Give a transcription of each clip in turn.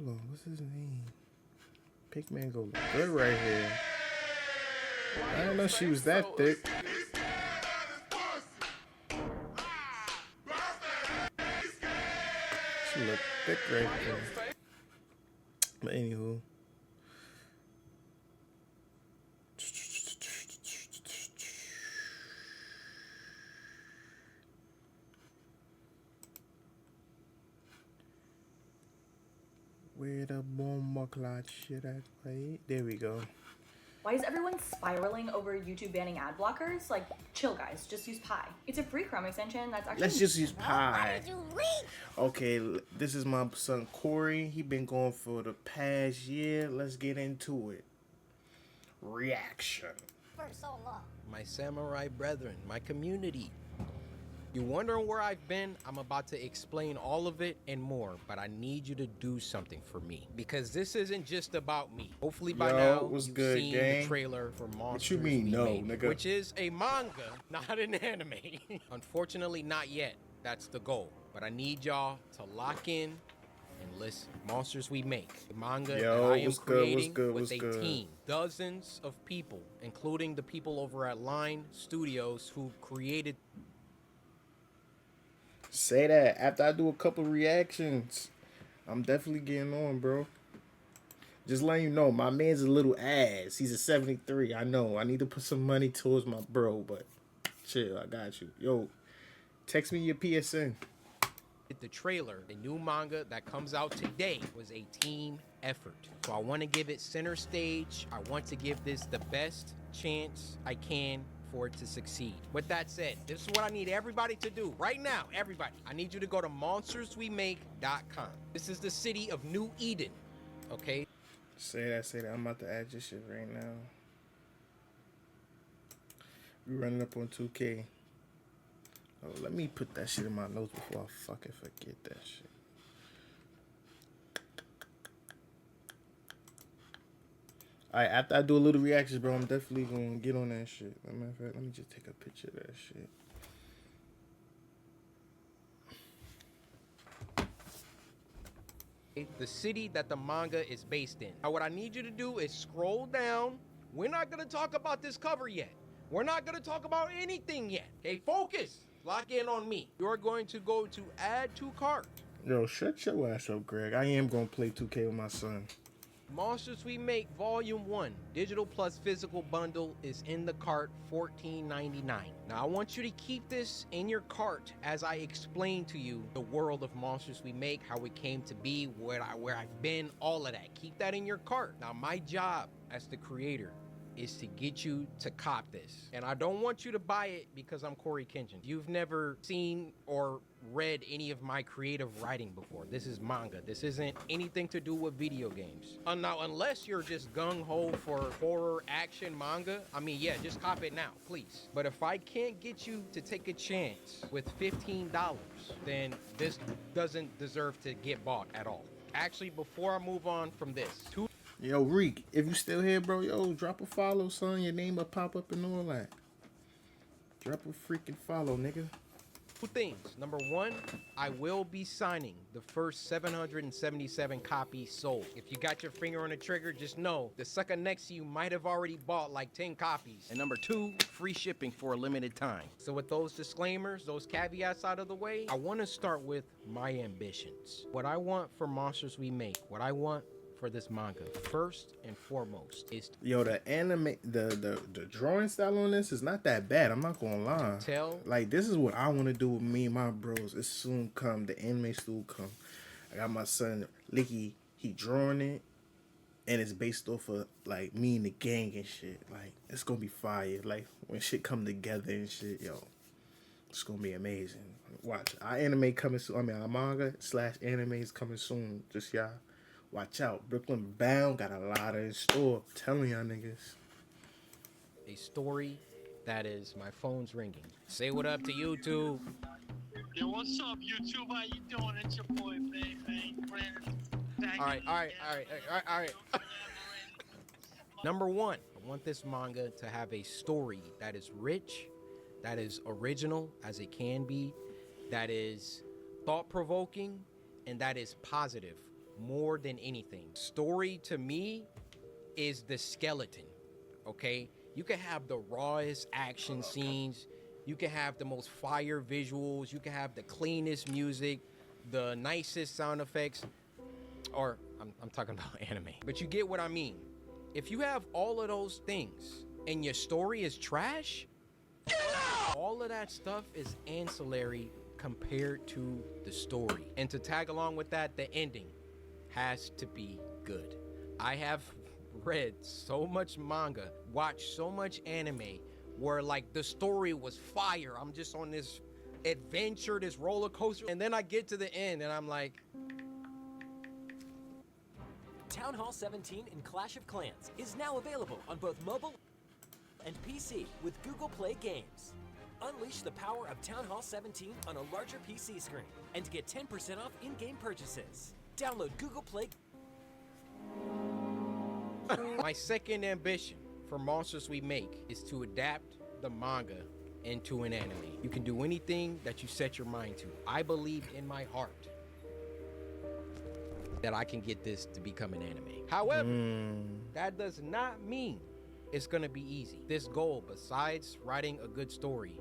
Hold on, what's his name? Pink Mango look good right here. I didn't know she was that thick. She look thick right there. But anywho. Where the bomb clot shit at? Wait, there we go. Why is everyone spiraling over YouTube banning ad blockers? Like, chill guys, just use Pi. It's a free Chrome extension that's actually— Let's just use Pi. Okay, this is my son Corey. He been going for the past year. Let's get into it. Reaction. For so long. My samurai brethren, my community. You wondering where I've been? I'm about to explain all of it and more, but I need you to do something for me because this isn't just about me. Hopefully by now you've seen the trailer for Monsters What you mean, no, Make, nigga? which is a manga, not an anime. Unfortunately, not yet. That's the goal. But I need y'all to lock in and listen. Monsters We Make, the manga that I am creating with a team, dozens of people, including the people over at Line Studios who created. Say that after I do a couple reactions. I'm definitely getting on, bro. Just letting you know, my man's a little ass. He's a 73. I know. I need to put some money towards my bro, but chill. I got you. Yo, text me your PSN. The trailer, the new manga that comes out today, was a team effort. So I want to give it center stage. I want to give this the best chance I can for it to succeed. With that said, this is what I need everybody to do right now. Everybody, I need you to go to monsterswemake.com. This is the city of New Eden, okay? Say that. I'm about to add this shit right now. We running up on 2K. Oh, let me put that shit in my notes before I fucking forget that shit. Alright, after I do a little reactions, bro, I'm definitely gonna get on that shit. As a matter of fact, let me just take a picture of that shit. The city that the manga is based in. Now, what I need you to do is scroll down. We're not gonna talk about this cover yet. We're not gonna talk about anything yet. Okay, focus. Lock in on me. You're going to go to add to cart. Yo, shut your ass up, Greg. I am gonna play 2K with my son. Monsters We Make Volume 1, digital plus physical bundle is in the cart, $14.99. Now I want you to keep this in your cart as I explain to you the world of Monsters We Make, how it came to be, where I've been, all of that. Keep that in your cart. Now my job as the creator is to get you to cop this. And I don't want you to buy it because I'm coryxkenshin. You've never seen or read any of my creative writing before. This is manga. This isn't anything to do with video games. Now, unless you're just gung-ho for horror action manga, I mean, yeah, just cop it now, please. But if I can't get you to take a chance with $15, then this doesn't deserve to get bought at all. Actually, before I move on from this, Yo, Reek, if you still here, bro, yo, drop a follow, son. Your name will pop up and all that. Drop a freaking follow, nigga. two things. Number one, I will be signing the first 777 copies sold. If you got your finger on the trigger, just know the sucker next to you might have already bought like 10 copies. And number two, free shipping for a limited time. So with those disclaimers, those caveats out of the way, I want to start with my ambitions. What I want for Monsters We Make, what I want for this manga, first and foremost, is yo, the anime, the drawing style on this is not that bad. I'm not gonna lie. Like, this is what I want to do with me and my bros. It's soon come. The anime soon come. I got my son Licky. He drawing it, and it's based off of like me and the gang and shit. Like, it's gonna be fire. Like, when shit come together and shit, yo, it's gonna be amazing. Watch, our anime coming soon. I mean, our manga / anime is coming soon. Just y'all watch out. Brooklyn Bound got a lot in store. I'm telling y'all niggas. a story that is my phone's ringing. Say what up to YouTube. Yo, what's up, YouTube? How you doing? It's your boy, baby. All right. Number one, I want this manga to have a story that is rich, that is original as it can be, that is thought-provoking, and that is positive more than anything. Story to me is the skeleton, okay? You can have the rawest action scenes, you can have the most fire visuals, you can have the cleanest music, the nicest sound effects, or I'm talking about anime. But you get what I mean. If you have all of those things and your story is trash, all of that stuff is ancillary compared to the story. And to tag along with that, the ending has to be good. I have read so much manga, watched so much anime where like the story was fire. I'm just on this adventure, this roller coaster, and then I get to the end and I'm like, Town Hall 17 in Clash of Clans is now available on both mobile and PC with Google Play Games. Unleash the power of Town Hall 17 on a larger PC screen and get 10% off in-game purchases. Download Google Play. my second ambition for Monsters We Make is to adapt the manga into an anime. You can do anything that you set your mind to. I believe in my heart that I can get this to become an anime. However, that does not mean it's gonna be easy. This goal, besides writing a good story,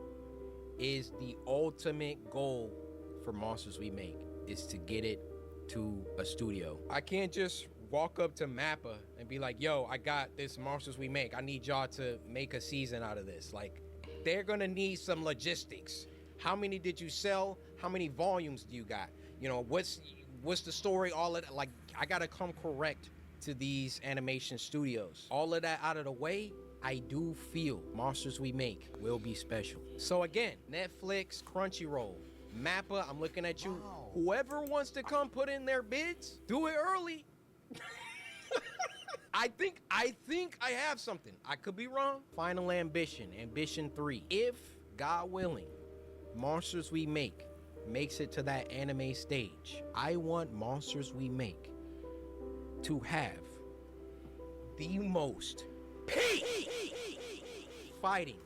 is the ultimate goal for Monsters We Make, is to get it to a studio. I can't just walk up to Mappa and be like, yo, I got this Monsters We Make. I need y'all to make a season out of this. Like, they're gonna need some logistics. How many did you sell? How many volumes do you got? You know, what's the story? All of that. Like, I gotta come correct to these animation studios. All of that out of the way, I do feel Monsters We Make will be special. So again, Netflix, Crunchyroll, Mappa, I'm looking at you. Wow. Whoever wants to come put in their bids, do it early. I think I have something. I could be wrong. Final ambition, ambition 3. If, God willing, Monsters We Make makes it to that anime stage, I want Monsters We Make to have the most peak fighting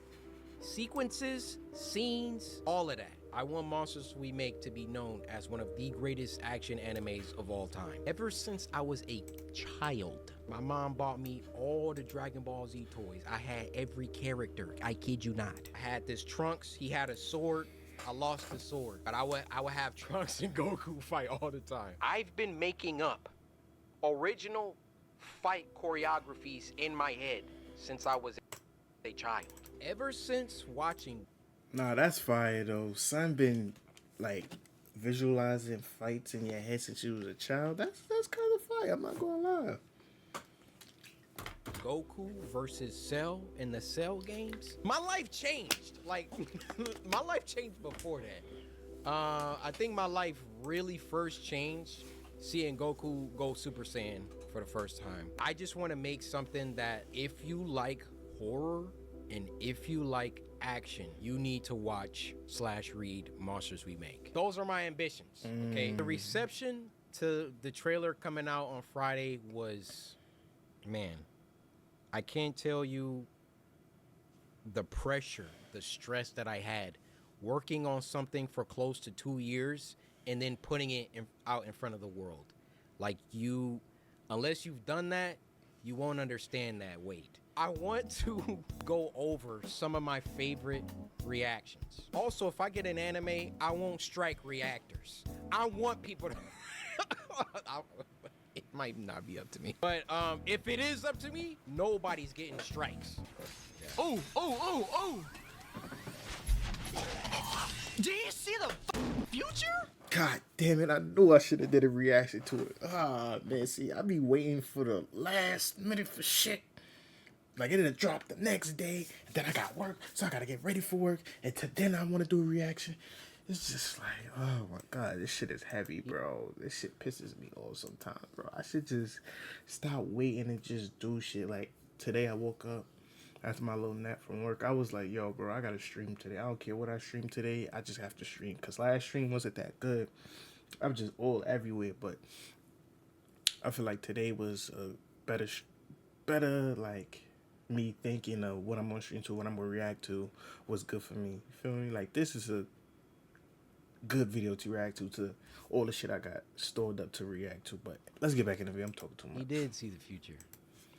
sequences, scenes, all of that. I want Monsters We Make to be known as one of the greatest action animes of all time. Ever since I was a child, my mom bought me all the Dragon Ball Z toys. I had every character, I kid you not. I had this Trunks, he had a sword. I lost the sword, but I would have Trunks and Goku fight all the time. I've been making up original fight choreographies in my head since I was a child. Ever since watching... Nah, that's fire though. Son been like visualizing fights in your head since you was a child. That's kind of fire. I'm not gonna lie. Goku versus Cell in the Cell games, my life changed. Like, my life changed before that. I think my life really first changed seeing Goku go Super Saiyan for the first time. I just want to make something that if you like horror and if you like action, you need to watch / read Monsters We Make. Those are my ambitions, okay? The reception to the trailer coming out on Friday was, man, I can't tell you the pressure, the stress that I had working on something for close to 2 years and then putting it out in front of the world. Like, you, unless you've done that, you won't understand that weight. I want to go over some of my favorite reactions. Also, if I get an anime, I won't strike reactors. I want people to... It might not be up to me. But if it is up to me, nobody's getting strikes. Yeah. Oh! Do you see the future? God damn it, I knew I should have did a reaction to it. Ah, man, see, I be waiting for the last minute for shit. Like, it'll drop the next day, and then I got work, so I gotta get ready for work, and then I want to do a reaction. It's just like, oh my God, this shit is heavy, bro. This shit pisses me off sometimes, bro. I should just stop waiting and just do shit. Like, today I woke up after my little nap from work. I was like, yo, bro, I gotta stream today. I don't care what I stream today. I just have to stream. Because last stream wasn't that good. I'm just old everywhere. But I feel like today was a better, like, me thinking of what I'm gonna stream to, what I'm gonna react to was good for me. You feel me? Like, this is a good video to react to all the shit I got stored up to react to. But let's get back in the video. I'm talking too much. He did see the future.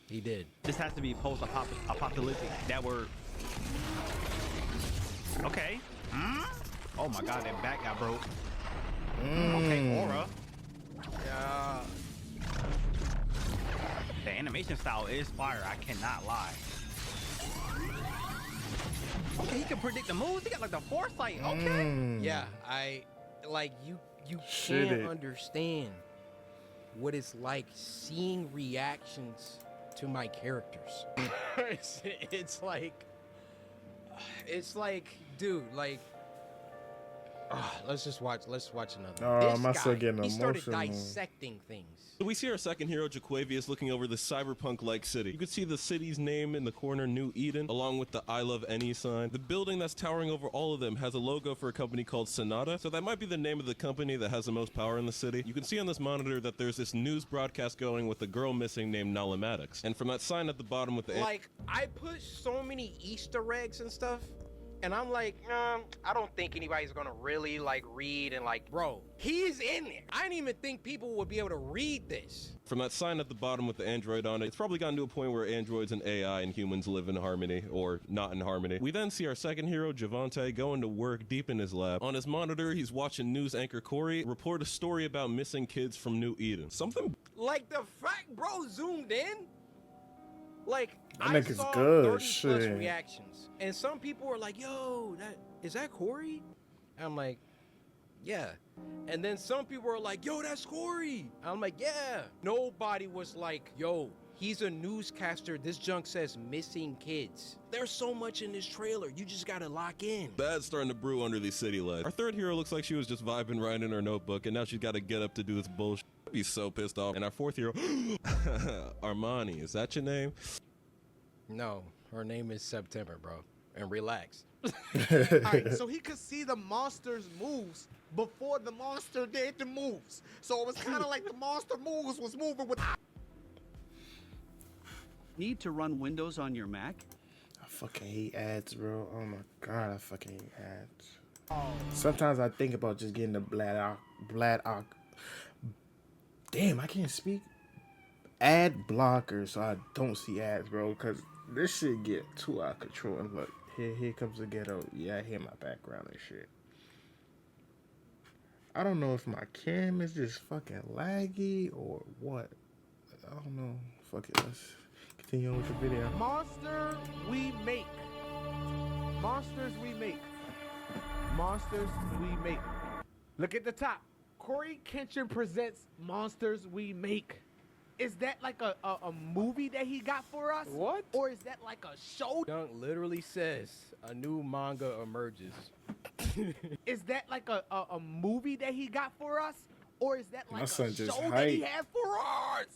He did. This has to be post-apocalyptic. That word. Okay. Oh my god, that back got broke. Okay, aura. Yeah. The animation style is fire. I cannot lie. Okay, he can predict the moves. He got like the foresight. Okay. Yeah, I like you Shit can't it. understand what it's like seeing reactions to my characters. it's like, dude, like, let's watch another. Oh, This my guy, son getting he started emotional. dissecting things. So we see our second hero, Jaquavius, looking over this cyberpunk-like city. You can see the city's name in the corner, New Eden, along with the I Love Any sign. The building that's towering over all of them has a logo for a company called Sonata, so that might be the name of the company that has the most power in the city. You can see on this monitor that there's this news broadcast going with a girl missing named Nalamatics. And from that sign at the bottom with the... Like, I put so many Easter eggs and stuff, and I'm like, I don't think anybody's gonna really like read and like, bro, he's in there. I didn't even think people would be able to read this. From that sign at the bottom with the android on it, it's probably gotten to a point where androids and AI and humans live in harmony, or not in harmony. We then see our second hero, Javante, going to work deep in his lab. On his monitor, he's watching news anchor Corey report a story about missing kids from New Eden. Something... Like, the fact bro zoomed in, like, That I nigga's saw good, 30 plus shit. reactions, and some people were like, yo, is that Corey? I'm like, yeah. And then some people were like, yo, that's Corey. I'm like, yeah. Nobody was like, yo, he's a newscaster. This junk says missing kids. There's so much in this trailer. You just gotta lock in. Bad's starting to brew under these city lights. Our third hero looks like she was just vibing right in her notebook, and now she's got to get up to do this bullshit. I'd be so pissed off. And our fourth hero, Armani, is that your name? No, her name is September, bro. And relax. Alright, so he could see the monster's moves before the monster did the moves. So it was kind of like the monster moves was moving with. Need to run Windows on your Mac? I fucking hate ads, bro. Oh my god, I fucking hate ads. Sometimes I think about just getting the damn, I can't speak. Ad blocker so I don't see ads, bro, because this shit get too out of control. And look, here comes the ghetto. Yeah, I hear my background and shit. I don't know if my cam is just fucking laggy or what. I don't know. Fuck it, let's continue on with the video. Monster we make. Monsters we make. Monsters we make. Look at the top. coryxkenshin presents Monsters We Make. Is that like a movie that he got for us? What? Or is that like a show? Dunk literally says a new manga emerges. Is that like a movie that he got for us? Or is that My like son a just show that he hyped. had for us?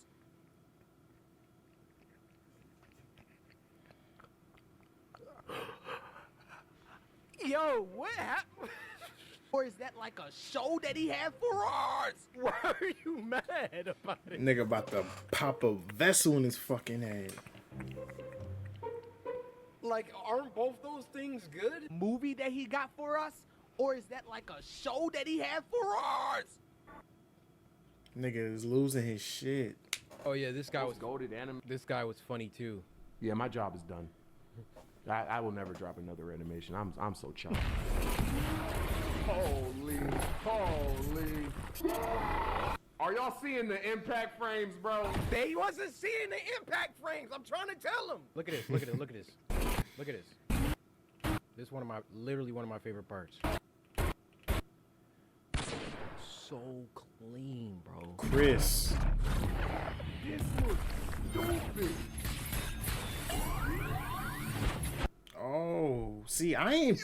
Yo, what happened? Or is that like a show that he had for us? Why are you mad about it? Nigga about to pop a vessel in his fucking head. Like, aren't both those things good? Movie that he got for us? Or is that like a show that he had for us? Nigga is losing his shit. Oh yeah, this guy was goated anime. This guy was funny too. Yeah, my job is done. I will never drop another animation. I'm so chopped. Holy. Are y'all seeing the impact frames, bro? They wasn't seeing the impact frames. I'm trying to tell him. Look at this. Look at this. Look at this. Look at this. This is literally one of my favorite parts. So clean, bro. Chris. This looks stupid. Oh, see, I ain't.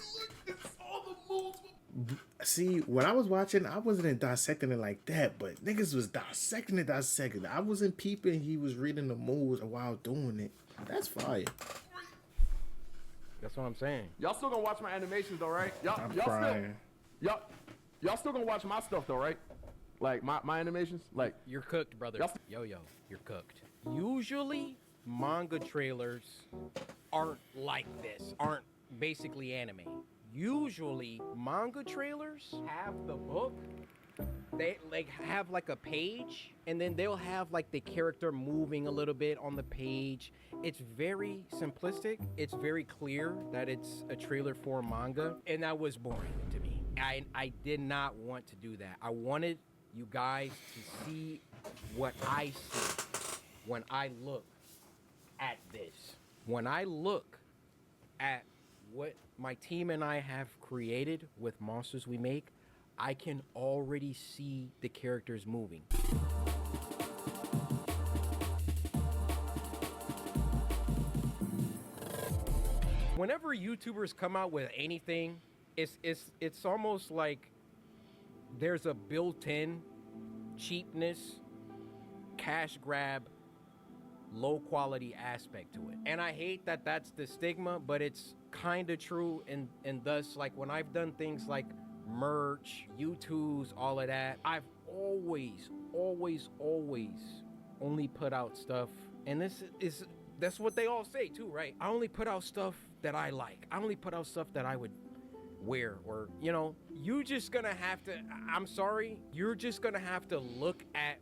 See, when I was watching, I wasn't dissecting it like that, but niggas was dissecting it. I wasn't peeping. He was reading the moves while doing it. That's fire. That's what I'm saying. Y'all still gonna watch my animations though, right? I'm crying. Y'all still gonna watch my stuff though, right? Like my animations? Like, You're cooked, brother. Yo, you're cooked. Usually, manga trailers aren't like this, aren't basically anime. usually manga trailers have the book. They like have like a page, and then they'll have like the character moving a little bit on the page. It's very simplistic. It's very clear that it's a trailer for a manga, and that was boring to me. I did not want to do that. I wanted you guys to see what I see when I look at this. When I look at what my team and I have created with Monsters We Make, I can already see the characters moving. Whenever YouTubers come out with anything, it's almost like there's a built-in cheapness, cash grab, low quality aspect to it. And I hate that that's the stigma, but it's kind of true. And thus, like when I've done things like merch, YouTubes, all of that, I've always only put out stuff. And that's what they all say too, right? I only put out stuff that I like. I only put out stuff that I would wear, or, you know, you just gonna have to, I'm sorry, you're just gonna have to look at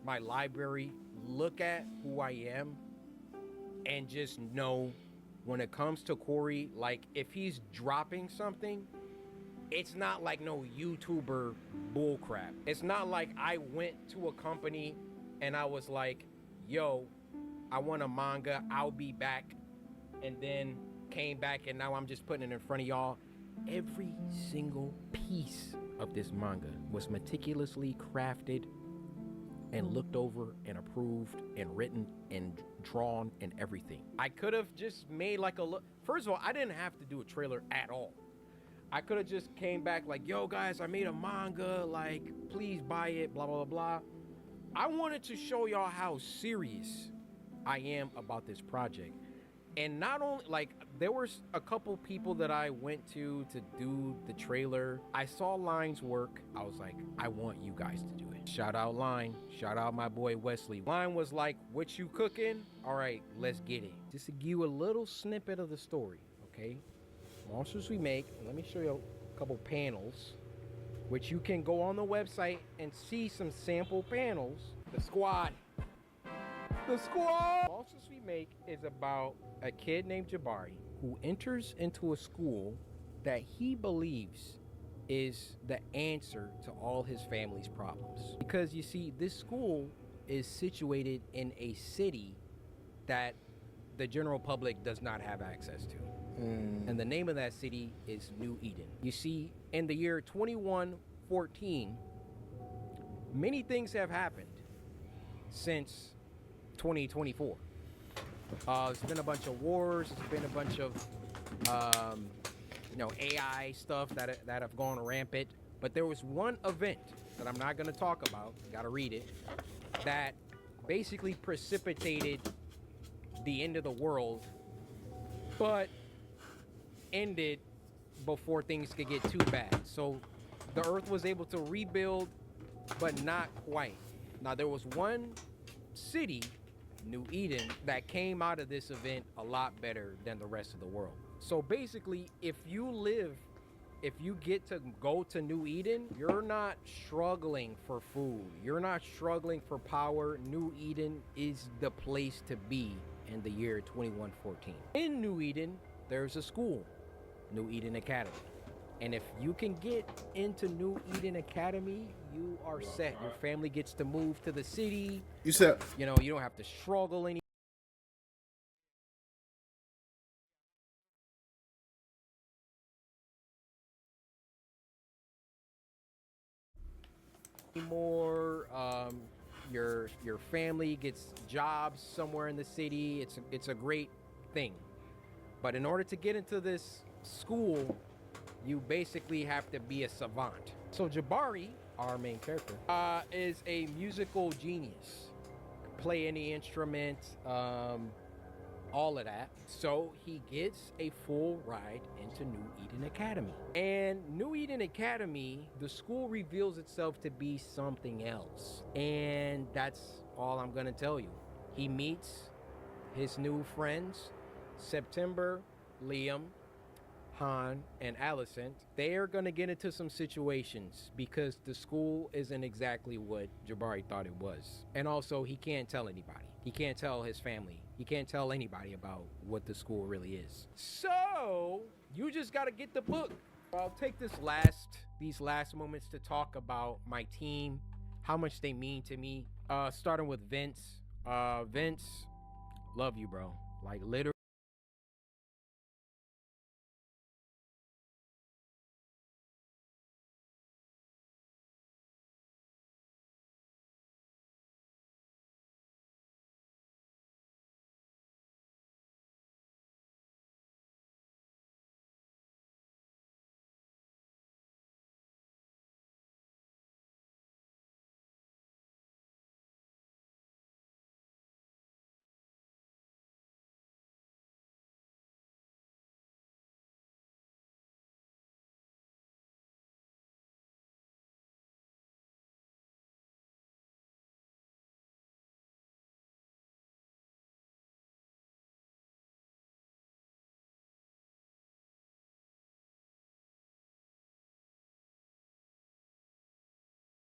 my library, look at who I am, and just know when it comes to Corey, like if he's dropping something, it's not like no YouTuber bullcrap. It's not like I went to a company and I was like, yo, I want a manga, I'll be back, and then came back and now I'm just putting it in front of y'all. Every single piece of this manga was meticulously crafted and looked over and approved and written and drawn and everything. I could have just made like a look. First of all, I didn't have to do a trailer at all. I could have just came back like, yo guys, I made a manga, like please buy it, blah, blah, blah. I wanted to show y'all how serious I am about this project. And not only, like, there was a couple people that I went to do the trailer. I saw Line's work. I was like, I want you guys to do it. Shout out Line. Shout out my boy Wesley. Line was like, what you cooking? All right, let's get it. Just to give you a little snippet of the story, okay? Monsters We Make. Let me show you a couple panels, which you can go on the website and see some sample panels. The squad. The squad! Monsters We Make is about a kid named Jabari who enters into a school that he believes is the answer to all his family's problems. Because you see, this school is situated in a city that the general public does not have access to. And the name of that city is New Eden. You see, in the year 2114, many things have happened since 2024. There's been a bunch of wars. There's been a bunch of, AI stuff that have gone rampant. But there was one event that I'm not going to talk about. Got to read it. That basically precipitated the end of the world, but ended before things could get too bad. So the Earth was able to rebuild, but not quite. Now there was one city, New Eden, that came out of this event a lot better than the rest of the world. So basically, if you get to go to New Eden, you're not struggling for food. You're not struggling for power. New Eden is the place to be in the year 2114. In New Eden, there's a school, New Eden Academy. And if you can get into New Eden Academy, you are set. Your family gets to move to the city. You said, you don't have to struggle anymore. Your family gets jobs somewhere in the city. It's a great thing. But in order to get into this school, you basically have to be a savant. So Jabari, our main character, is a musical genius. Play any instrument, all of that. So he gets a full ride into New Eden Academy. And New Eden Academy, the school reveals itself to be something else. And that's all I'm gonna tell you. He meets his new friends, September, Liam, Han and Alicent, they are going to get into some situations because the school isn't exactly what Jabari thought it was. And also, he can't tell anybody. He can't tell his family. He can't tell anybody about what the school really is. So, you just got to get the book. I'll take these last moments to talk about my team, how much they mean to me. Starting with Vince. Vince, love you, bro. Like, literally.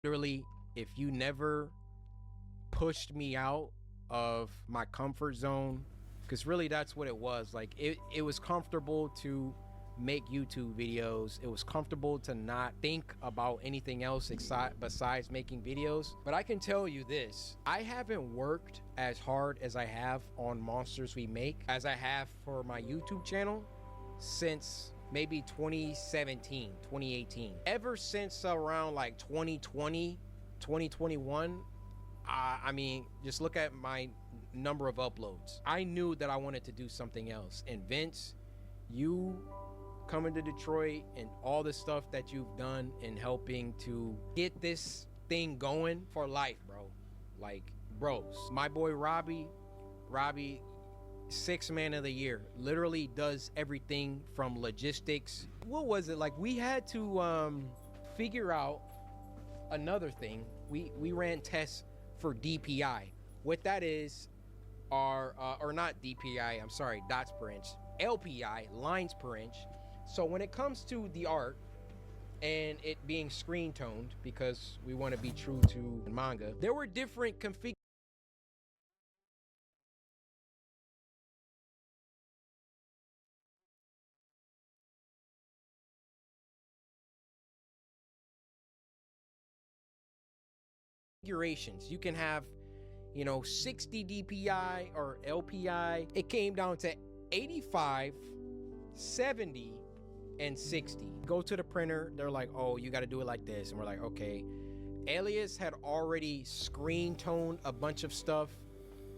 Literally, if you never pushed me out of my comfort zone, because really that's what it was. Like, it was comfortable to make YouTube videos. It was comfortable to not think about anything else besides making videos. But I can tell you this, I haven't worked as hard as I have on Monsters We Make as I have for my YouTube channel since maybe 2017, 2018. Ever since around like 2020, 2021, I mean, just look at my number of uploads. I knew that I wanted to do something else. And Vince, you coming to Detroit and all the stuff that you've done in helping to get this thing going for life, bro. Like, bros. My boy Robbie, 6th man of the year, literally does everything from logistics. What was it like? We had to figure out another thing. We ran tests for DPI. What that is are or not DPI, I'm sorry, dots per inch, LPI, lines per inch. So when it comes to the art and it being screen toned, because we want to be true to manga, there were different configurations. You can have, 60 DPI or LPI. It came down to 85, 70, and 60. Go to the printer, they're like, oh, you got to do it like this. And we're like, okay. Alias had already screen toned a bunch of stuff.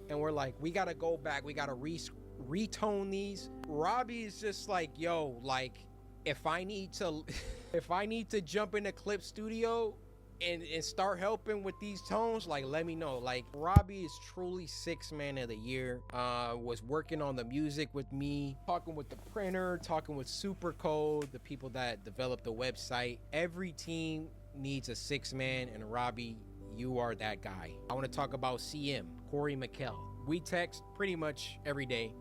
And we're like, we got to go back. We got to retone these. Robbie is just like, yo, like, if I need to jump into Clip Studio and start helping with these tones, like, let me know. Like, Robbie is truly 6th man of the year. Was working on the music with me, talking with the printer, talking with Supercode, the people that developed the website. Every team needs a 6th man, and Robbie, you are that guy. I want to talk about CM, Corey McKell. We text pretty much every day.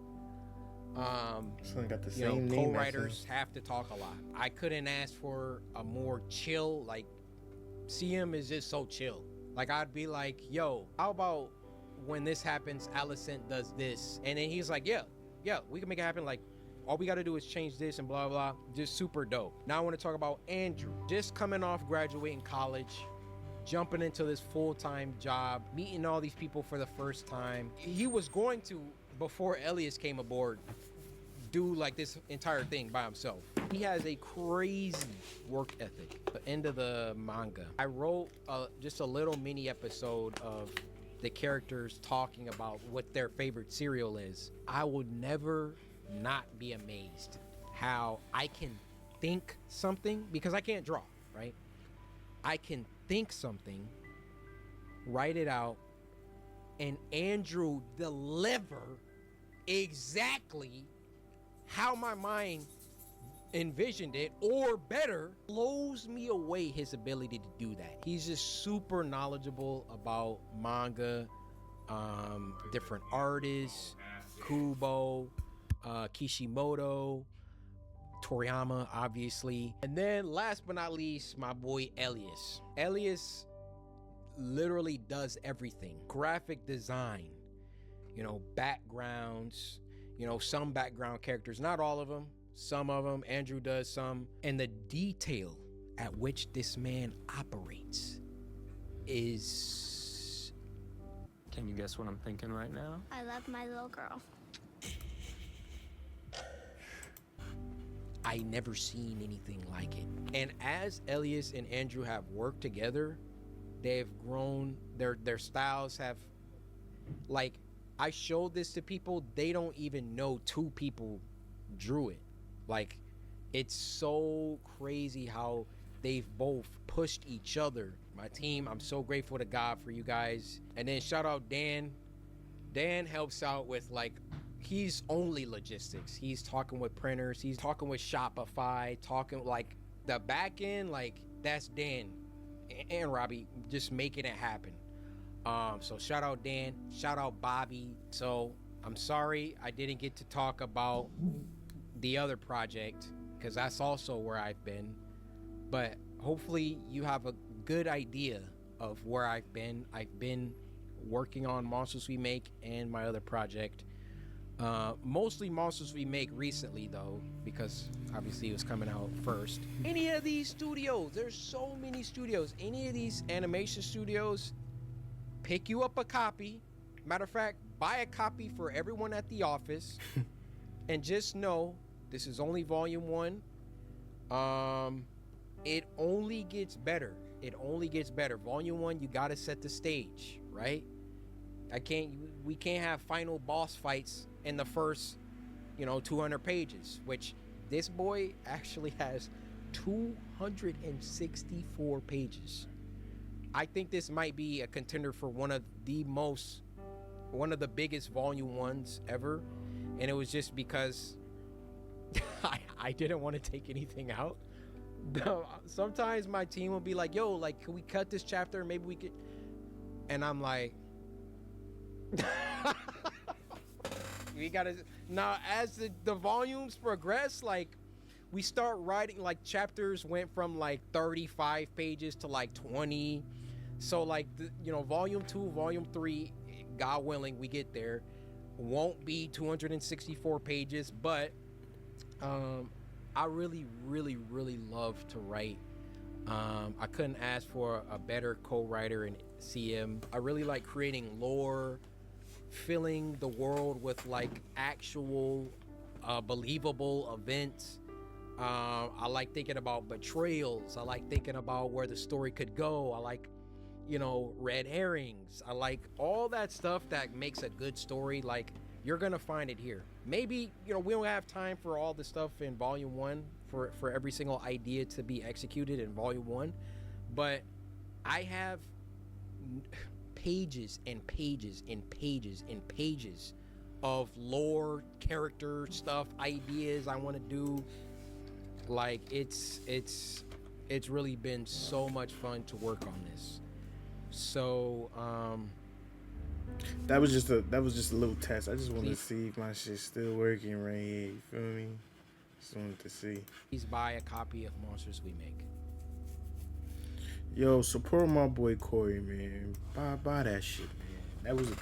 Got the same name. Co-writers have to talk a lot. I couldn't ask for a more chill, like, CM is just so chill. Like, I'd be like, yo, how about when this happens, Alicent does this? And then he's like, yeah, we can make it happen. Like, all we got to do is change this and blah, blah. Just super dope. Now I want to talk about Andrew. Just coming off graduating college, jumping into this full-time job, meeting all these people for the first time. He was going to, before Elias came aboard, do like this entire thing by himself. He has a crazy work ethic. The end of the manga, I wrote just a little mini episode of the characters talking about what their favorite cereal is. I would never not be amazed how I can think something, because I can't draw, right? I can think something, write it out, and Andrew deliver exactly how my mind envisioned it, or better. Blows me away, his ability to do that. He's just super knowledgeable about manga, different artists, Kubo, Kishimoto, Toriyama, obviously. And then last but not least, my boy Elias. Elias literally does everything. Graphic design, you know, backgrounds, you know, some background characters, not all of them, some of them. Andrew does some. And the detail at which this man operates is... Can you guess what I'm thinking right now? I love my little girl. I never seen anything like it. And as Elias and Andrew have worked together, they've grown, their styles have, like, I showed this to people, they don't even know two people drew it. Like, it's so crazy how they've both pushed each other. My team, I'm so grateful to God for you guys. And then shout out Dan. Dan helps out with, like, he's only logistics. He's talking with printers. He's talking with Shopify, talking like the back end, like that's Dan and Robbie just making it happen. So shout out Dan, shout out Bobby. So I'm sorry I didn't get to talk about the other project because that's also where I've been. But hopefully you have a good idea of where I've been. I've been working on Monsters We Make and my other project. Mostly Monsters We Make recently though, because obviously it was coming out first. Any of these studios, there's so many studios, any of these animation studios, pick you up a copy. Matter of fact, buy a copy for everyone at the office. And just know, this is only volume 1. It only gets better. It only gets better. Volume 1, you gotta set the stage, right? We can't have final boss fights in the first, 200 pages, which this boy actually has 264 pages. I think this might be a contender for one of the biggest volume 1s ever. And it was just because I didn't want to take anything out. Sometimes my team will be like, yo, like, can we cut this chapter? Maybe we could. And I'm like, we gotta. Now, as the volumes progress, like, we start writing, like, chapters went from like 35 pages to like 20. So like, volume 2, volume 3, God willing, we get there, won't be 264 pages, but I really, really, really love to write. I couldn't ask for a better co-writer in CM. I really like creating lore, filling the world with like actual believable events. I like thinking about betrayals. I like thinking about where the story could go. I like, red herrings. I like all that stuff that makes a good story. Like, you're gonna find it here. Maybe, we don't have time for all the stuff in volume 1 for every single idea to be executed in volume 1, but I have pages and pages and pages and pages of lore, character stuff, ideas I want to do. Like, it's really been so much fun to work on this. So that was just a little test. I just wanted to see if my shit's still working right here. You feel me? Just wanted to see. Please buy a copy of Monsters We Make. Yo, support my boy Corey, man. Buy that shit, man. That was a